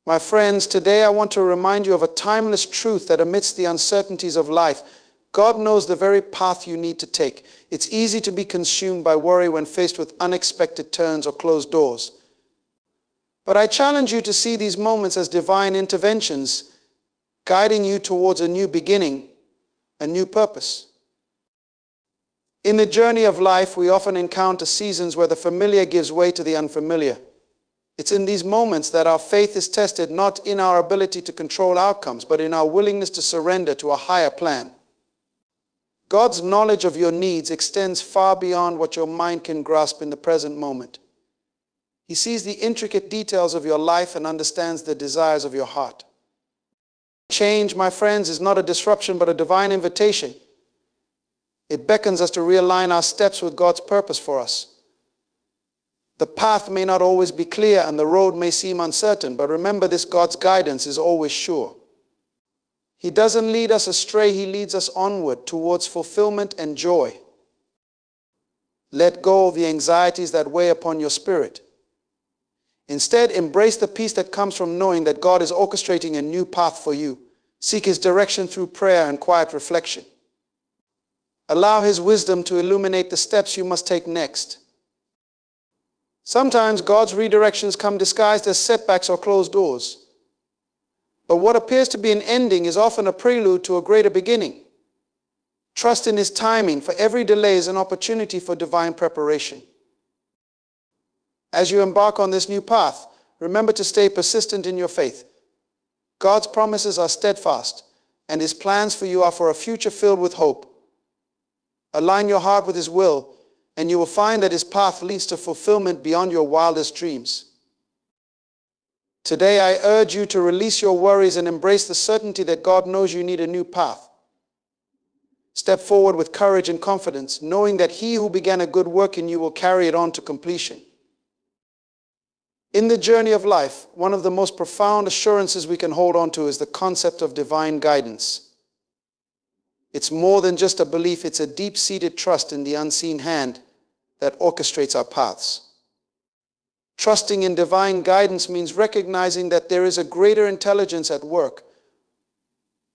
My friends, today I want to remind you of a timeless truth that amidst the uncertainties of life, God knows the very path you need to take. It's easy to be consumed by worry when faced with unexpected turns or closed doors. But I challenge you to see these moments as divine interventions, guiding you towards a new beginning, a new purpose. In the journey of life, we often encounter seasons where the familiar gives way to the unfamiliar. It's in these moments that our faith is tested, not in our ability to control outcomes, but in our willingness to surrender to a higher plan. God's knowledge of your needs extends far beyond what your mind can grasp in the present moment. He sees the intricate details of your life and understands the desires of your heart. Change, my friends, is not a disruption but a divine invitation. It beckons us to realign our steps with God's purpose for us. The path may not always be clear and the road may seem uncertain, but remember this: God's guidance is always sure. He doesn't lead us astray, He leads us onward towards fulfillment and joy. Let go of the anxieties that weigh upon your spirit. Instead, embrace the peace that comes from knowing that God is orchestrating a new path for you. Seek His direction through prayer and quiet reflection. Allow His wisdom to illuminate the steps you must take next. Sometimes God's redirections come disguised as setbacks or closed doors. But what appears to be an ending is often a prelude to a greater beginning. Trust in His timing, for every delay is an opportunity for divine preparation. As you embark on this new path, remember to stay persistent in your faith. God's promises are steadfast, and His plans for you are for a future filled with hope. Align your heart with His will, and you will find that His path leads to fulfillment beyond your wildest dreams. Today, I urge you to release your worries and embrace the certainty that God knows you need a new path. Step forward with courage and confidence, knowing that He who began a good work in you will carry it on to completion. In the journey of life, one of the most profound assurances we can hold on to is the concept of divine guidance. It's more than just a belief, it's a deep-seated trust in the unseen hand that orchestrates our paths. Trusting in divine guidance means recognizing that there is a greater intelligence at work,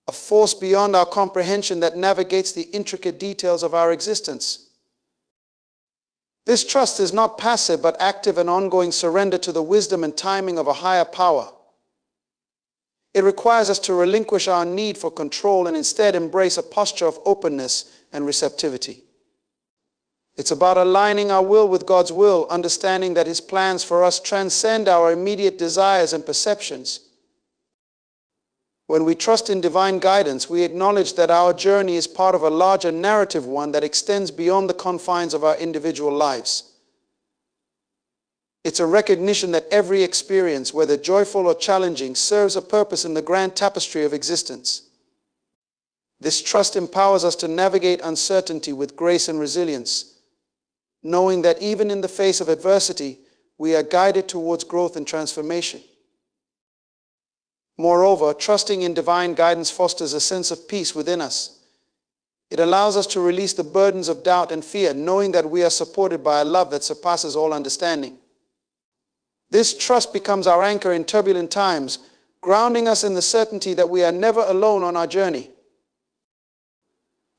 a force beyond our comprehension that navigates the intricate details of our existence. This trust is not passive but active and ongoing surrender to the wisdom and timing of a higher power. It requires us to relinquish our need for control and instead embrace a posture of openness and receptivity. It's about aligning our will with God's will, understanding that His plans for us transcend our immediate desires and perceptions. When we trust in divine guidance, we acknowledge that our journey is part of a larger narrative, one that extends beyond the confines of our individual lives. It's a recognition that every experience, whether joyful or challenging, serves a purpose in the grand tapestry of existence. This trust empowers us to navigate uncertainty with grace and resilience, knowing that even in the face of adversity, we are guided towards growth and transformation. Moreover, trusting in divine guidance fosters a sense of peace within us. It allows us to release the burdens of doubt and fear, knowing that we are supported by a love that surpasses all understanding. This trust becomes our anchor in turbulent times, grounding us in the certainty that we are never alone on our journey.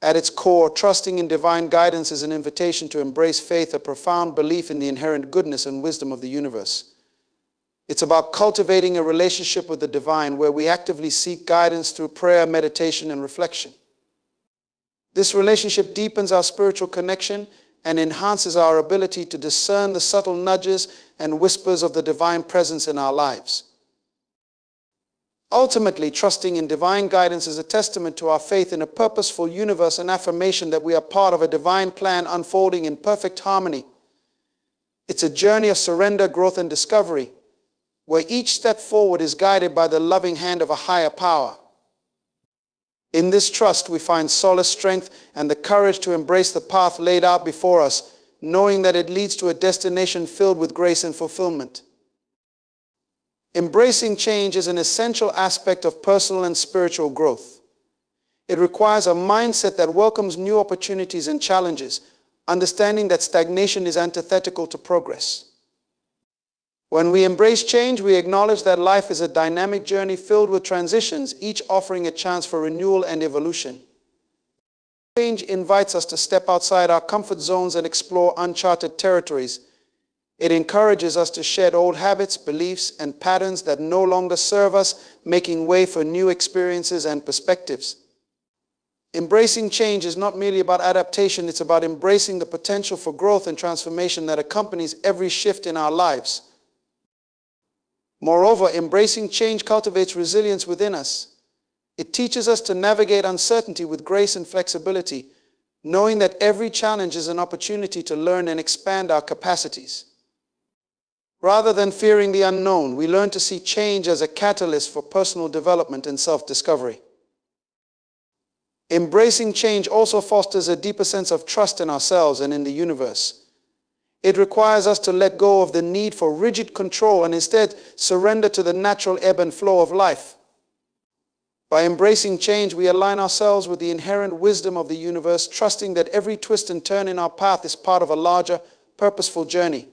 At its core, trusting in divine guidance is an invitation to embrace faith, a profound belief in the inherent goodness and wisdom of the universe. It's about cultivating a relationship with the divine where we actively seek guidance through prayer, meditation, and reflection. This relationship deepens our spiritual connection and enhances our ability to discern the subtle nudges and whispers of the divine presence in our lives. Ultimately, trusting in divine guidance is a testament to our faith in a purposeful universe, an affirmation that we are part of a divine plan unfolding in perfect harmony. It's a journey of surrender, growth, and discovery, where each step forward is guided by the loving hand of a higher power. In this trust, we find solace, strength, and the courage to embrace the path laid out before us, knowing that it leads to a destination filled with grace and fulfillment. Embracing change is an essential aspect of personal and spiritual growth. It requires a mindset that welcomes new opportunities and challenges, understanding that stagnation is antithetical to progress. When we embrace change, we acknowledge that life is a dynamic journey filled with transitions, each offering a chance for renewal and evolution. Change invites us to step outside our comfort zones and explore uncharted territories. It encourages us to shed old habits, beliefs, and patterns that no longer serve us, making way for new experiences and perspectives. Embracing change is not merely about adaptation, it's about embracing the potential for growth and transformation that accompanies every shift in our lives. Moreover, embracing change cultivates resilience within us. It teaches us to navigate uncertainty with grace and flexibility, knowing that every challenge is an opportunity to learn and expand our capacities. Rather than fearing the unknown, we learn to see change as a catalyst for personal development and self-discovery. Embracing change also fosters a deeper sense of trust in ourselves and in the universe. It requires us to let go of the need for rigid control and instead surrender to the natural ebb and flow of life. By embracing change, we align ourselves with the inherent wisdom of the universe, trusting that every twist and turn in our path is part of a larger, purposeful journey.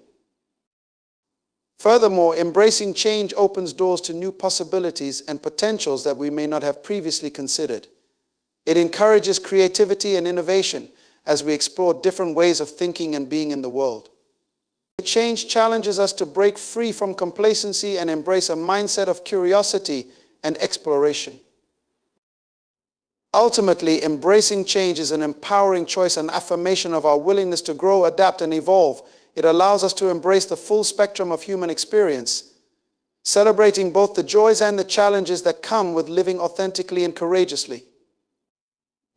Furthermore, embracing change opens doors to new possibilities and potentials that we may not have previously considered. It encourages creativity and innovation as we explore different ways of thinking and being in the world. Change challenges us to break free from complacency and embrace a mindset of curiosity and exploration. Ultimately, embracing change is an empowering choice and affirmation of our willingness to grow, adapt, and evolve. It allows us to embrace the full spectrum of human experience, celebrating both the joys and the challenges that come with living authentically and courageously.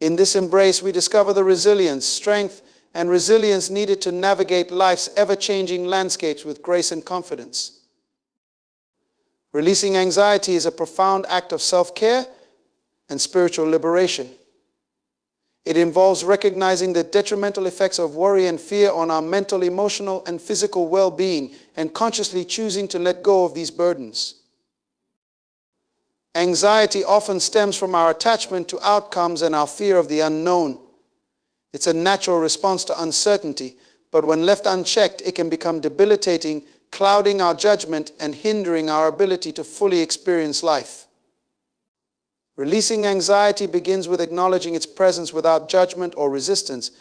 In this embrace, we discover the resilience, strength, and resilience needed to navigate life's ever-changing landscapes with grace and confidence. Releasing anxiety is a profound act of self-care and spiritual liberation. It involves recognizing the detrimental effects of worry and fear on our mental, emotional, and physical well-being, and consciously choosing to let go of these burdens. Anxiety often stems from our attachment to outcomes and our fear of the unknown. It's a natural response to uncertainty, but when left unchecked, it can become debilitating, clouding our judgment and hindering our ability to fully experience life. Releasing anxiety begins with acknowledging its presence without judgment or resistance.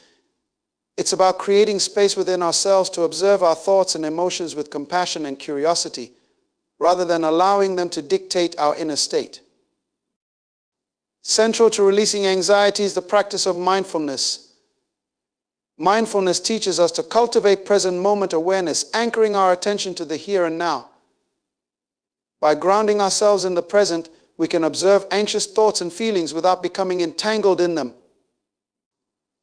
It's about creating space within ourselves to observe our thoughts and emotions with compassion and curiosity, rather than allowing them to dictate our inner state. Central to releasing anxiety is the practice of mindfulness. Mindfulness teaches us to cultivate present moment awareness, anchoring our attention to the here and now. By grounding ourselves in the present, we can observe anxious thoughts and feelings without becoming entangled in them.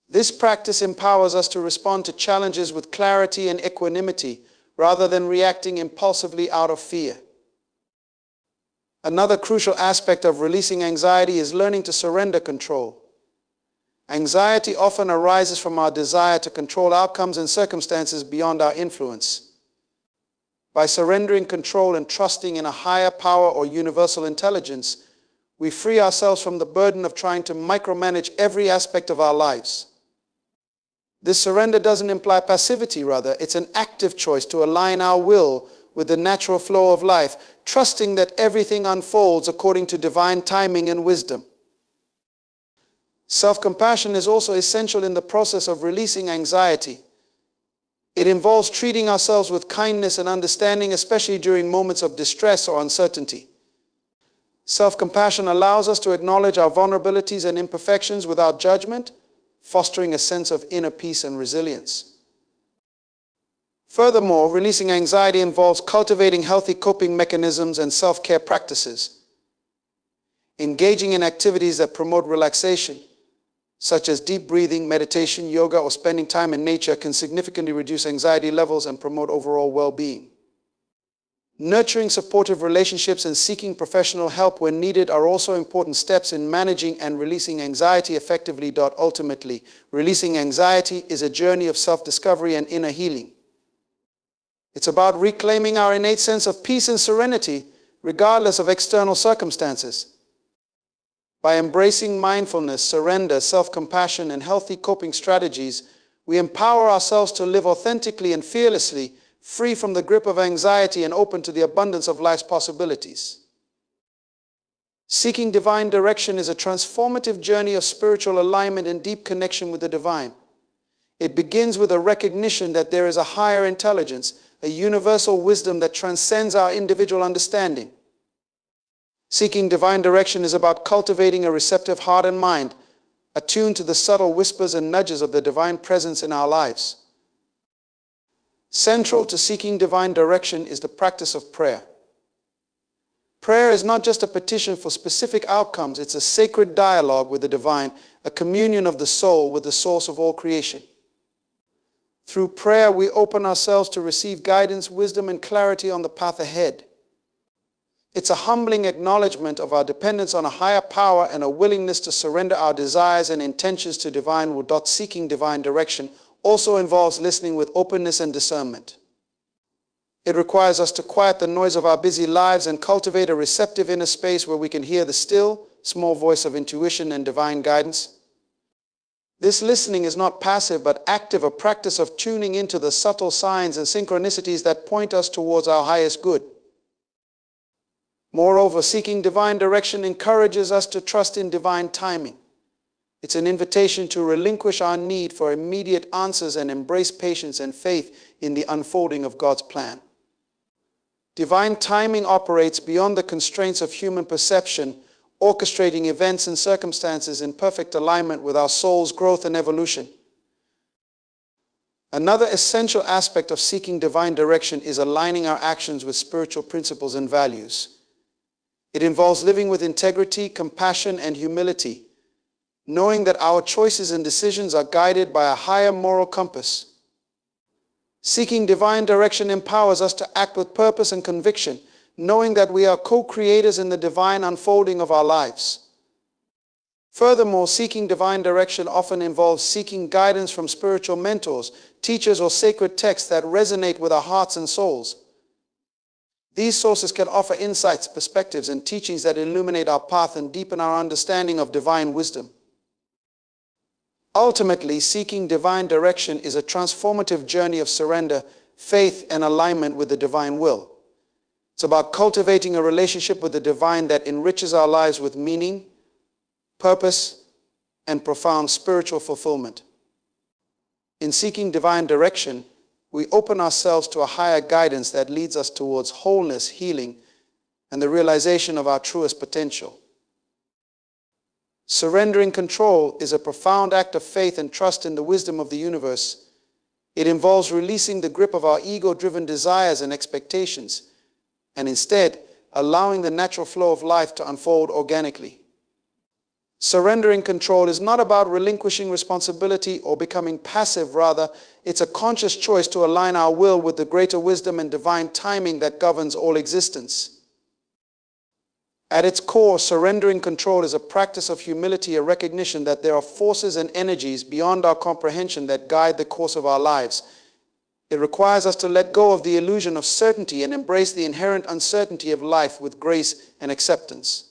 This practice empowers us to respond to challenges with clarity and equanimity, rather than reacting impulsively out of fear. Another crucial aspect of releasing anxiety is learning to surrender control. Anxiety often arises from our desire to control outcomes and circumstances beyond our influence. By surrendering control and trusting in a higher power or universal intelligence, we free ourselves from the burden of trying to micromanage every aspect of our lives. This surrender doesn't imply passivity, rather, it's an active choice to align our will with the natural flow of life, trusting that everything unfolds according to divine timing and wisdom. Self-compassion is also essential in the process of releasing anxiety. It involves treating ourselves with kindness and understanding, especially during moments of distress or uncertainty. Self-compassion allows us to acknowledge our vulnerabilities and imperfections without judgment, fostering a sense of inner peace and resilience. Furthermore, releasing anxiety involves cultivating healthy coping mechanisms and self-care practices. Engaging in activities that promote relaxation, such as deep breathing, meditation, yoga, or spending time in nature, can significantly reduce anxiety levels and promote overall well-being. Nurturing supportive relationships and seeking professional help when needed are also important steps in managing and releasing anxiety effectively. Ultimately, releasing anxiety is a journey of self-discovery and inner healing. It's about reclaiming our innate sense of peace and serenity, regardless of external circumstances. By embracing mindfulness, surrender, self-compassion, and healthy coping strategies, we empower ourselves to live authentically and fearlessly, free from the grip of anxiety and open to the abundance of life's possibilities. Seeking divine direction is a transformative journey of spiritual alignment and deep connection with the divine. It begins with a recognition that there is a higher intelligence, a universal wisdom that transcends our individual understanding. Seeking divine direction is about cultivating a receptive heart and mind, attuned to the subtle whispers and nudges of the divine presence in our lives. Central to seeking divine direction is the practice of prayer. Prayer is not just a petition for specific outcomes, it's a sacred dialogue with the divine, a communion of the soul with the source of all creation. Through prayer, we open ourselves to receive guidance, wisdom, and clarity on the path ahead. It's a humbling acknowledgement of our dependence on a higher power and a willingness to surrender our desires and intentions to divine will. Seeking divine direction also involves listening with openness and discernment. It requires us to quiet the noise of our busy lives and cultivate a receptive inner space where we can hear the still, small voice of intuition and divine guidance. This listening is not passive but active, a practice of tuning into the subtle signs and synchronicities that point us towards our highest good. Moreover, seeking divine direction encourages us to trust in divine timing. It's an invitation to relinquish our need for immediate answers and embrace patience and faith in the unfolding of God's plan. Divine timing operates beyond the constraints of human perception, orchestrating events and circumstances in perfect alignment with our soul's growth and evolution. Another essential aspect of seeking divine direction is aligning our actions with spiritual principles and values. It involves living with integrity, compassion, and humility, knowing that our choices and decisions are guided by a higher moral compass. Seeking divine direction empowers us to act with purpose and conviction, knowing that we are co-creators in the divine unfolding of our lives. Furthermore, seeking divine direction often involves seeking guidance from spiritual mentors, teachers, or sacred texts that resonate with our hearts and souls. These sources can offer insights, perspectives, and teachings that illuminate our path and deepen our understanding of divine wisdom. Ultimately, seeking divine direction is a transformative journey of surrender, faith, and alignment with the divine will. It's about cultivating a relationship with the divine that enriches our lives with meaning, purpose, and profound spiritual fulfillment. In seeking divine direction, we open ourselves to a higher guidance that leads us towards wholeness, healing, and the realization of our truest potential. Surrendering control is a profound act of faith and trust in the wisdom of the universe. It involves releasing the grip of our ego-driven desires and expectations, and instead allowing the natural flow of life to unfold organically. Surrendering control is not about relinquishing responsibility or becoming passive. Rather, it's a conscious choice to align our will with the greater wisdom and divine timing that governs all existence. At its core, surrendering control is a practice of humility, a recognition that there are forces and energies beyond our comprehension that guide the course of our lives. It requires us to let go of the illusion of certainty and embrace the inherent uncertainty of life with grace and acceptance.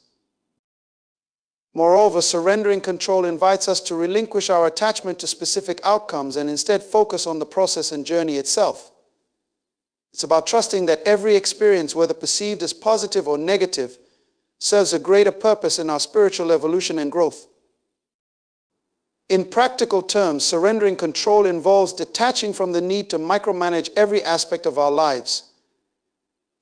Moreover, surrendering control invites us to relinquish our attachment to specific outcomes and instead focus on the process and journey itself. It's about trusting that every experience, whether perceived as positive or negative, serves a greater purpose in our spiritual evolution and growth. In practical terms, surrendering control involves detaching from the need to micromanage every aspect of our lives.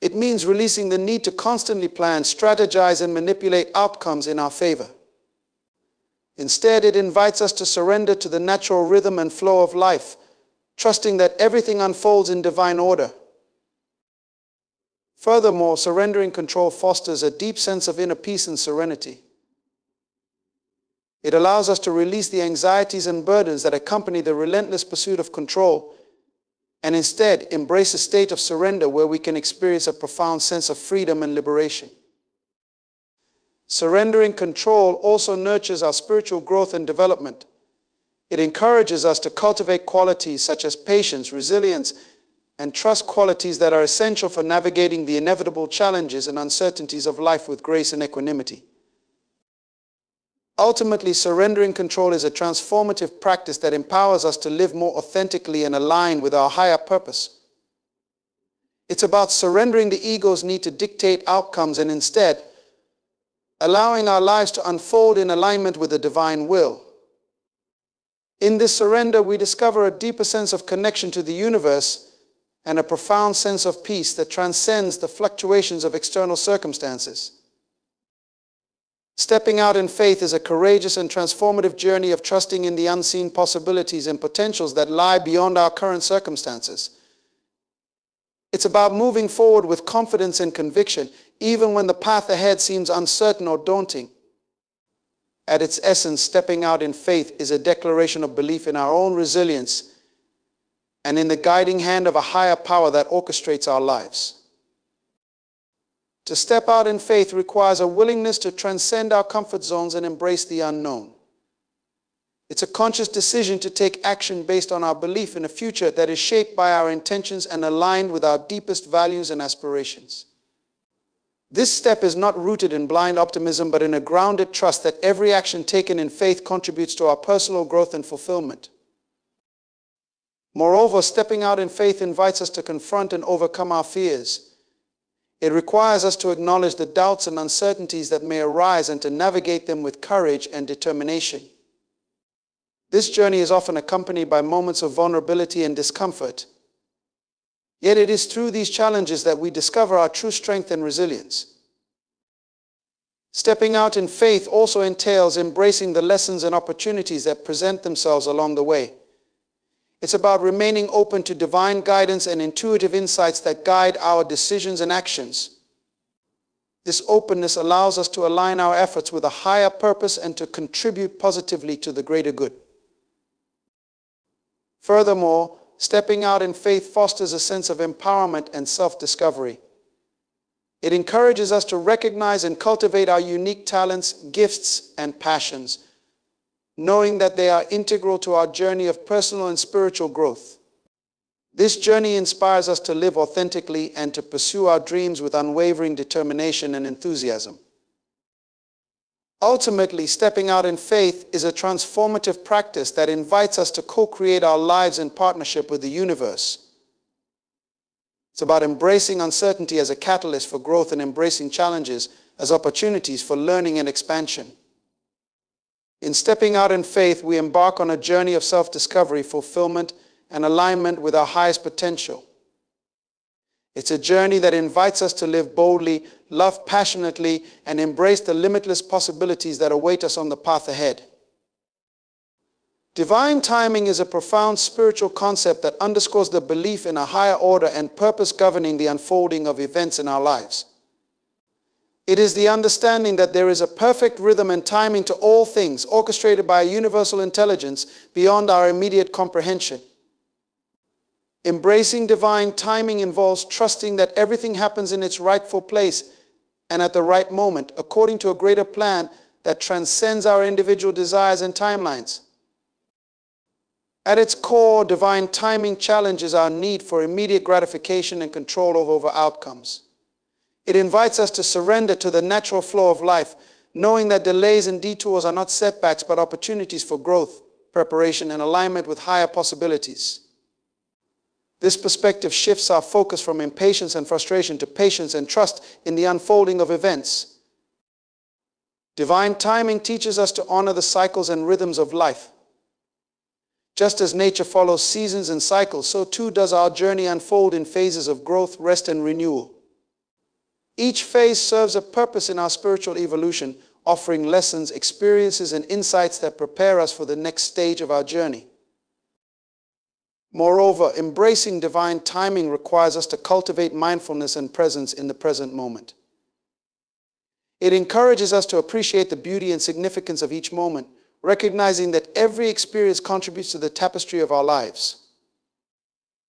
It means releasing the need to constantly plan, strategize, and manipulate outcomes in our favor. Instead, it invites us to surrender to the natural rhythm and flow of life, trusting that everything unfolds in divine order. Furthermore, surrendering control fosters a deep sense of inner peace and serenity. It allows us to release the anxieties and burdens that accompany the relentless pursuit of control and instead embrace a state of surrender where we can experience a profound sense of freedom and liberation. Surrendering control also nurtures our spiritual growth and development. It encourages us to cultivate qualities such as patience, resilience, and trust, qualities that are essential for navigating the inevitable challenges and uncertainties of life with grace and equanimity. Ultimately, surrendering control is a transformative practice that empowers us to live more authentically and aligned with our higher purpose. It's about surrendering the ego's need to dictate outcomes and instead allowing our lives to unfold in alignment with the divine will. In this surrender, we discover a deeper sense of connection to the universe and a profound sense of peace that transcends the fluctuations of external circumstances. Stepping out in faith is a courageous and transformative journey of trusting in the unseen possibilities and potentials that lie beyond our current circumstances. It's about moving forward with confidence and conviction, even when the path ahead seems uncertain or daunting. At its essence, stepping out in faith is a declaration of belief in our own resilience and in the guiding hand of a higher power that orchestrates our lives. To step out in faith requires a willingness to transcend our comfort zones and embrace the unknown. It's a conscious decision to take action based on our belief in a future that is shaped by our intentions and aligned with our deepest values and aspirations. This step is not rooted in blind optimism, but in a grounded trust that every action taken in faith contributes to our personal growth and fulfillment. Moreover, stepping out in faith invites us to confront and overcome our fears. It requires us to acknowledge the doubts and uncertainties that may arise and to navigate them with courage and determination. This journey is often accompanied by moments of vulnerability and discomfort. Yet it is through these challenges that we discover our true strength and resilience. Stepping out in faith also entails embracing the lessons and opportunities that present themselves along the way. It's about remaining open to divine guidance and intuitive insights that guide our decisions and actions. This openness allows us to align our efforts with a higher purpose and to contribute positively to the greater good. Furthermore, stepping out in faith fosters a sense of empowerment and self-discovery. It encourages us to recognize and cultivate our unique talents, gifts, and passions, knowing that they are integral to our journey of personal and spiritual growth. This journey inspires us to live authentically and to pursue our dreams with unwavering determination and enthusiasm. Ultimately, stepping out in faith is a transformative practice that invites us to co-create our lives in partnership with the universe. It's about embracing uncertainty as a catalyst for growth and embracing challenges as opportunities for learning and expansion. In stepping out in faith, we embark on a journey of self-discovery, fulfillment, and alignment with our highest potential. It's a journey that invites us to live boldly, love passionately, and embrace the limitless possibilities that await us on the path ahead. Divine timing is a profound spiritual concept that underscores the belief in a higher order and purpose governing the unfolding of events in our lives. It is the understanding that there is a perfect rhythm and timing to all things, orchestrated by a universal intelligence beyond our immediate comprehension. Embracing divine timing involves trusting that everything happens in its rightful place and at the right moment, according to a greater plan that transcends our individual desires and timelines. At its core, divine timing challenges our need for immediate gratification and control over outcomes. It invites us to surrender to the natural flow of life, knowing that delays and detours are not setbacks but opportunities for growth, preparation, and alignment with higher possibilities. This perspective shifts our focus from impatience and frustration to patience and trust in the unfolding of events. Divine timing teaches us to honor the cycles and rhythms of life. Just as nature follows seasons and cycles, so too does our journey unfold in phases of growth, rest, and renewal. Each phase serves a purpose in our spiritual evolution, offering lessons, experiences, and insights that prepare us for the next stage of our journey. Moreover, embracing divine timing requires us to cultivate mindfulness and presence in the present moment. It encourages us to appreciate the beauty and significance of each moment, recognizing that every experience contributes to the tapestry of our lives.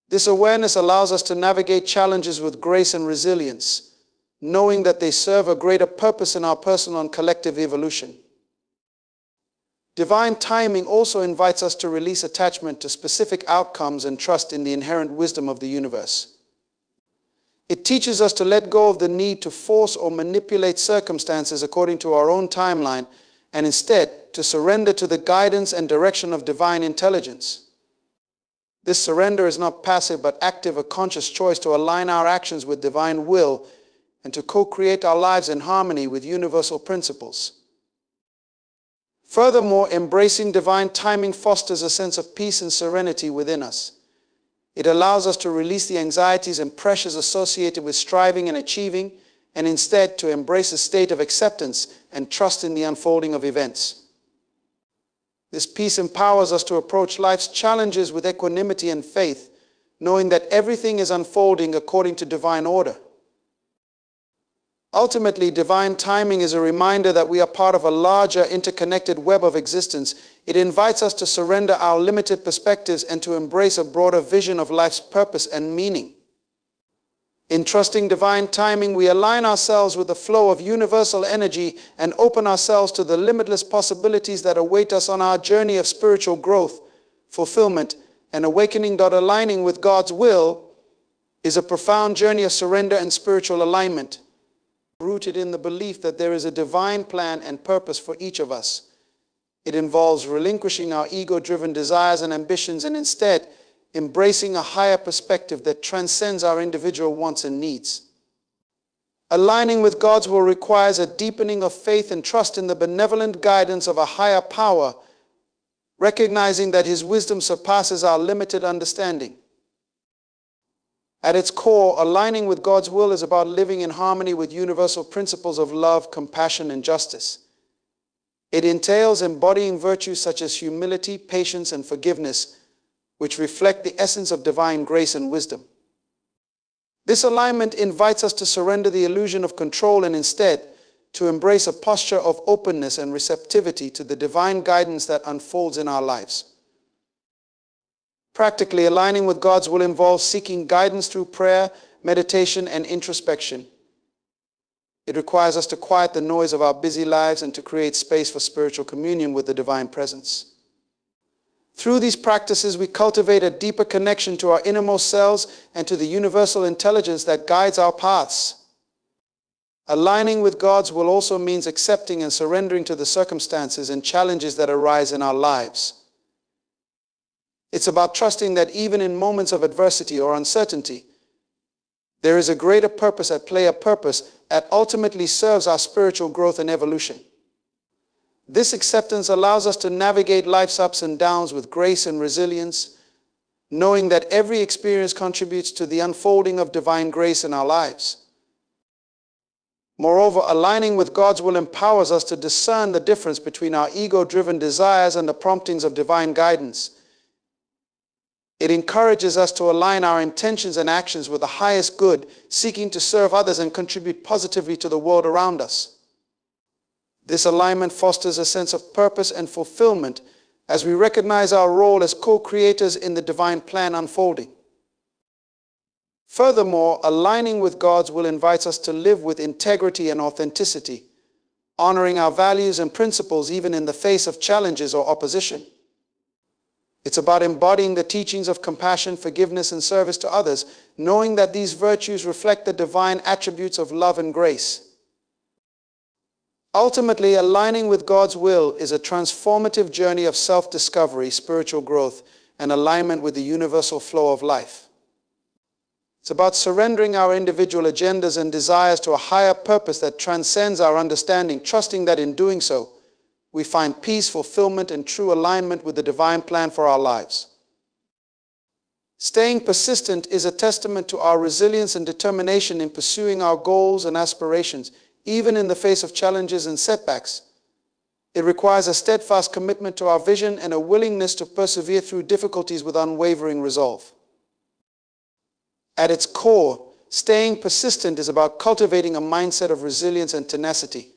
This awareness allows us to navigate challenges with grace and resilience, knowing that they serve a greater purpose in our personal and collective evolution. Divine timing also invites us to release attachment to specific outcomes and trust in the inherent wisdom of the universe. It teaches us to let go of the need to force or manipulate circumstances according to our own timeline, and instead to surrender to the guidance and direction of divine intelligence. This surrender is not passive but active, a conscious choice to align our actions with divine will and to co-create our lives in harmony with universal principles. Furthermore, embracing divine timing fosters a sense of peace and serenity within us. It allows us to release the anxieties and pressures associated with striving and achieving, and instead to embrace a state of acceptance and trust in the unfolding of events. This peace empowers us to approach life's challenges with equanimity and faith, knowing that everything is unfolding according to divine order. Ultimately, divine timing is a reminder that we are part of a larger, interconnected web of existence. It invites us to surrender our limited perspectives and to embrace a broader vision of life's purpose and meaning. In trusting divine timing, we align ourselves with the flow of universal energy and open ourselves to the limitless possibilities that await us on our journey of spiritual growth, fulfillment, and awakening. Aligning with God's will is a profound journey of surrender and spiritual alignment, rooted in the belief that there is a divine plan and purpose for each of us. It involves relinquishing our ego-driven desires and ambitions and instead embracing a higher perspective that transcends our individual wants and needs. Aligning with God's will requires a deepening of faith and trust in the benevolent guidance of a higher power, recognizing that His wisdom surpasses our limited understanding. At its core, aligning with God's will is about living in harmony with universal principles of love, compassion, and justice. It entails embodying virtues such as humility, patience, and forgiveness, which reflect the essence of divine grace and wisdom. This alignment invites us to surrender the illusion of control and instead to embrace a posture of openness and receptivity to the divine guidance that unfolds in our lives. Practically, aligning with God's will involves seeking guidance through prayer, meditation, and introspection. It requires us to quiet the noise of our busy lives and to create space for spiritual communion with the divine presence. Through these practices, we cultivate a deeper connection to our innermost selves and to the universal intelligence that guides our paths. Aligning with God's will also means accepting and surrendering to the circumstances and challenges that arise in our lives. It's about trusting that even in moments of adversity or uncertainty, there is a greater purpose at play, a purpose that ultimately serves our spiritual growth and evolution. This acceptance allows us to navigate life's ups and downs with grace and resilience, knowing that every experience contributes to the unfolding of divine grace in our lives. Moreover, aligning with God's will empowers us to discern the difference between our ego-driven desires and the promptings of divine guidance. It encourages us to align our intentions and actions with the highest good, seeking to serve others and contribute positively to the world around us. This alignment fosters a sense of purpose and fulfillment as we recognize our role as co-creators in the divine plan unfolding. Furthermore, aligning with God's will invites us to live with integrity and authenticity, honoring our values and principles even in the face of challenges or opposition. It's about embodying the teachings of compassion, forgiveness, and service to others, knowing that these virtues reflect the divine attributes of love and grace. Ultimately, aligning with God's will is a transformative journey of self-discovery, spiritual growth, and alignment with the universal flow of life. It's about surrendering our individual agendas and desires to a higher purpose that transcends our understanding, trusting that in doing so, we find peace, fulfillment, and true alignment with the divine plan for our lives. Staying persistent is a testament to our resilience and determination in pursuing our goals and aspirations, even in the face of challenges and setbacks. It requires a steadfast commitment to our vision and a willingness to persevere through difficulties with unwavering resolve. At its core, staying persistent is about cultivating a mindset of resilience and tenacity.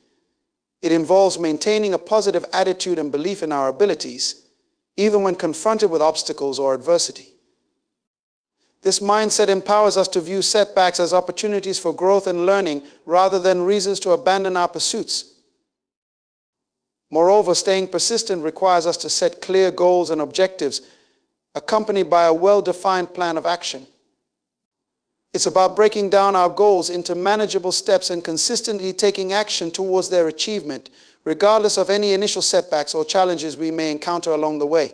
It involves maintaining a positive attitude and belief in our abilities, even when confronted with obstacles or adversity. This mindset empowers us to view setbacks as opportunities for growth and learning rather than reasons to abandon our pursuits. Moreover, staying persistent requires us to set clear goals and objectives, accompanied by a well-defined plan of action. It's about breaking down our goals into manageable steps and consistently taking action towards their achievement, regardless of any initial setbacks or challenges we may encounter along the way.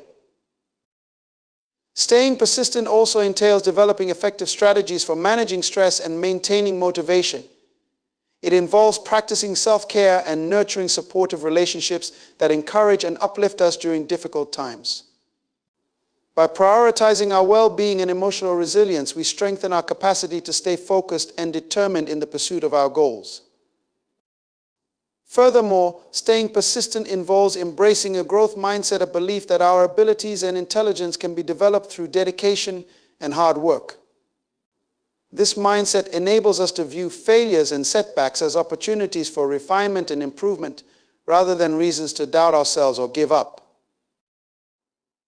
Staying persistent also entails developing effective strategies for managing stress and maintaining motivation. It involves practicing self-care and nurturing supportive relationships that encourage and uplift us during difficult times. By prioritizing our well-being and emotional resilience, we strengthen our capacity to stay focused and determined in the pursuit of our goals. Furthermore, staying persistent involves embracing a growth mindset, a belief that our abilities and intelligence can be developed through dedication and hard work. This mindset enables us to view failures and setbacks as opportunities for refinement and improvement, rather than reasons to doubt ourselves or give up.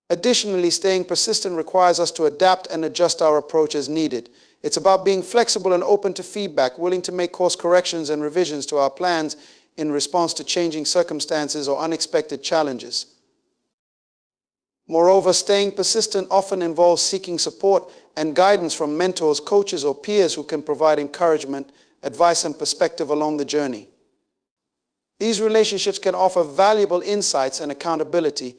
Additionally, staying persistent requires us to adapt and adjust our approach as needed. It's about being flexible and open to feedback, willing to make course corrections and revisions to our plans in response to changing circumstances or unexpected challenges. Moreover, staying persistent often involves seeking support and guidance from mentors, coaches, or peers who can provide encouragement, advice, and perspective along the journey. These relationships can offer valuable insights and accountability,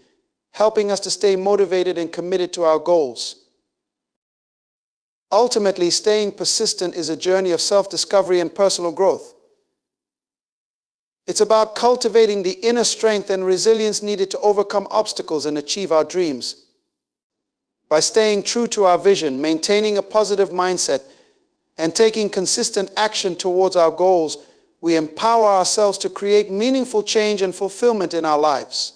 helping us to stay motivated and committed to our goals. Ultimately, staying persistent is a journey of self-discovery and personal growth. It's about cultivating the inner strength and resilience needed to overcome obstacles and achieve our dreams. By staying true to our vision, maintaining a positive mindset, and taking consistent action towards our goals, we empower ourselves to create meaningful change and fulfillment in our lives.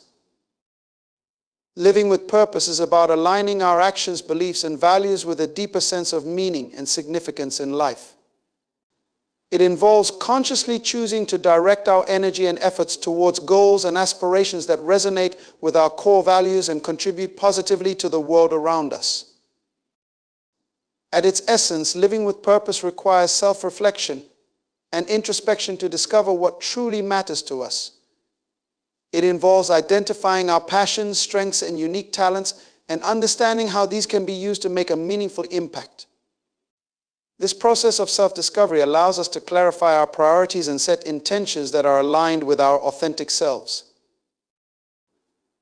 Living with purpose is about aligning our actions, beliefs, and values with a deeper sense of meaning and significance in life. It involves consciously choosing to direct our energy and efforts towards goals and aspirations that resonate with our core values and contribute positively to the world around us. At its essence, living with purpose requires self-reflection and introspection to discover what truly matters to us. It involves identifying our passions, strengths, and unique talents, and understanding how these can be used to make a meaningful impact. This process of self-discovery allows us to clarify our priorities and set intentions that are aligned with our authentic selves.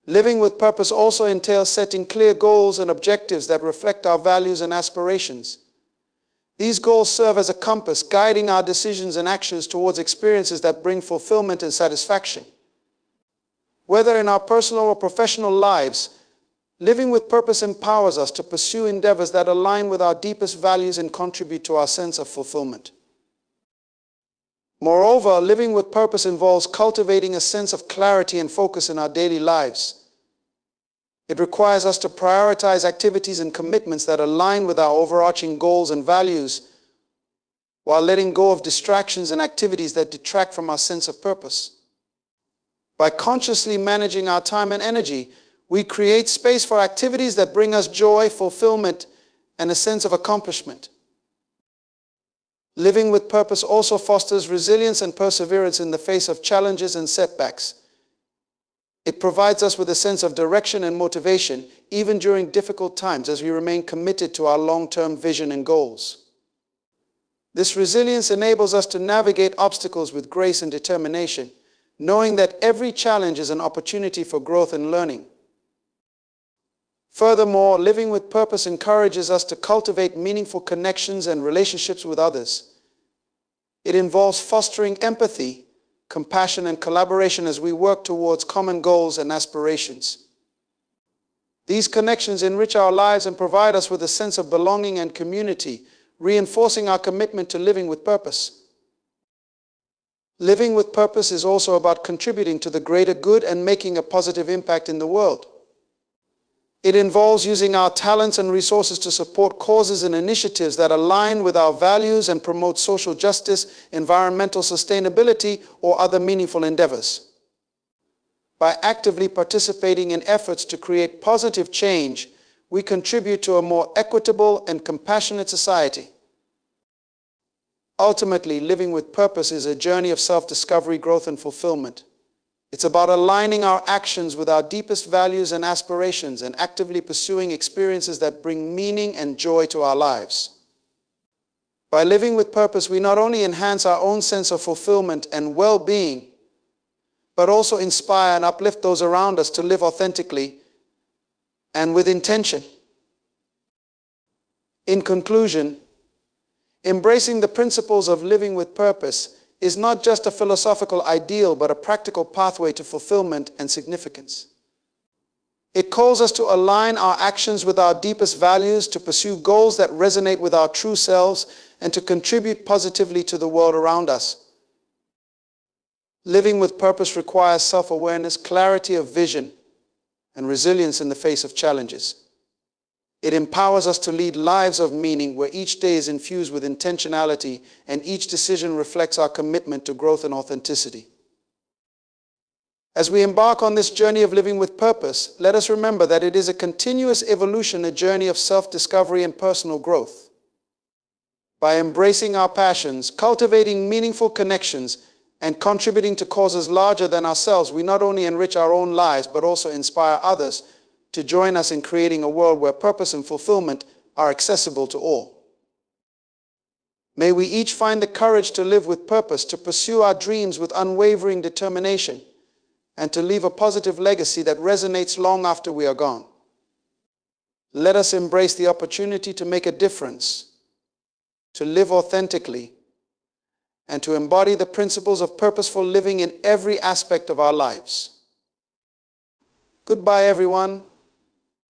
Living with purpose also entails setting clear goals and objectives that reflect our values and aspirations. These goals serve as a compass, guiding our decisions and actions towards experiences that bring fulfillment and satisfaction. Whether in our personal or professional lives, living with purpose empowers us to pursue endeavors that align with our deepest values and contribute to our sense of fulfillment. Moreover, living with purpose involves cultivating a sense of clarity and focus in our daily lives. It requires us to prioritize activities and commitments that align with our overarching goals and values, while letting go of distractions and activities that detract from our sense of purpose. By consciously managing our time and energy, we create space for activities that bring us joy, fulfillment, and a sense of accomplishment. Living with purpose also fosters resilience and perseverance in the face of challenges and setbacks. It provides us with a sense of direction and motivation, even during difficult times, as we remain committed to our long-term vision and goals. This resilience enables us to navigate obstacles with grace and determination, knowing that every challenge is an opportunity for growth and learning. Furthermore, living with purpose encourages us to cultivate meaningful connections and relationships with others. It involves fostering empathy, compassion, and collaboration as we work towards common goals and aspirations. These connections enrich our lives and provide us with a sense of belonging and community, reinforcing our commitment to living with purpose. Living with purpose is also about contributing to the greater good and making a positive impact in the world. It involves using our talents and resources to support causes and initiatives that align with our values and promote social justice, environmental sustainability, or other meaningful endeavors. By actively participating in efforts to create positive change, we contribute to a more equitable and compassionate society. Ultimately, living with purpose is a journey of self-discovery, growth, and fulfillment. It's about aligning our actions with our deepest values and aspirations and actively pursuing experiences that bring meaning and joy to our lives. By living with purpose, we not only enhance our own sense of fulfillment and well-being, but also inspire and uplift those around us to live authentically and with intention. In conclusion, embracing the principles of living with purpose is not just a philosophical ideal, but a practical pathway to fulfillment and significance. It calls us to align our actions with our deepest values, to pursue goals that resonate with our true selves, and to contribute positively to the world around us. Living with purpose requires self-awareness, clarity of vision, and resilience in the face of challenges. It empowers us to lead lives of meaning where each day is infused with intentionality and each decision reflects our commitment to growth and authenticity. As we embark on this journey of living with purpose, let us remember that it is a continuous evolution, a journey of self-discovery and personal growth. By embracing our passions, cultivating meaningful connections, and contributing to causes larger than ourselves, we not only enrich our own lives, but also inspire others to join us in creating a world where purpose and fulfillment are accessible to all. May we each find the courage to live with purpose, to pursue our dreams with unwavering determination, and to leave a positive legacy that resonates long after we are gone. Let us embrace the opportunity to make a difference, to live authentically, and to embody the principles of purposeful living in every aspect of our lives. Goodbye, everyone.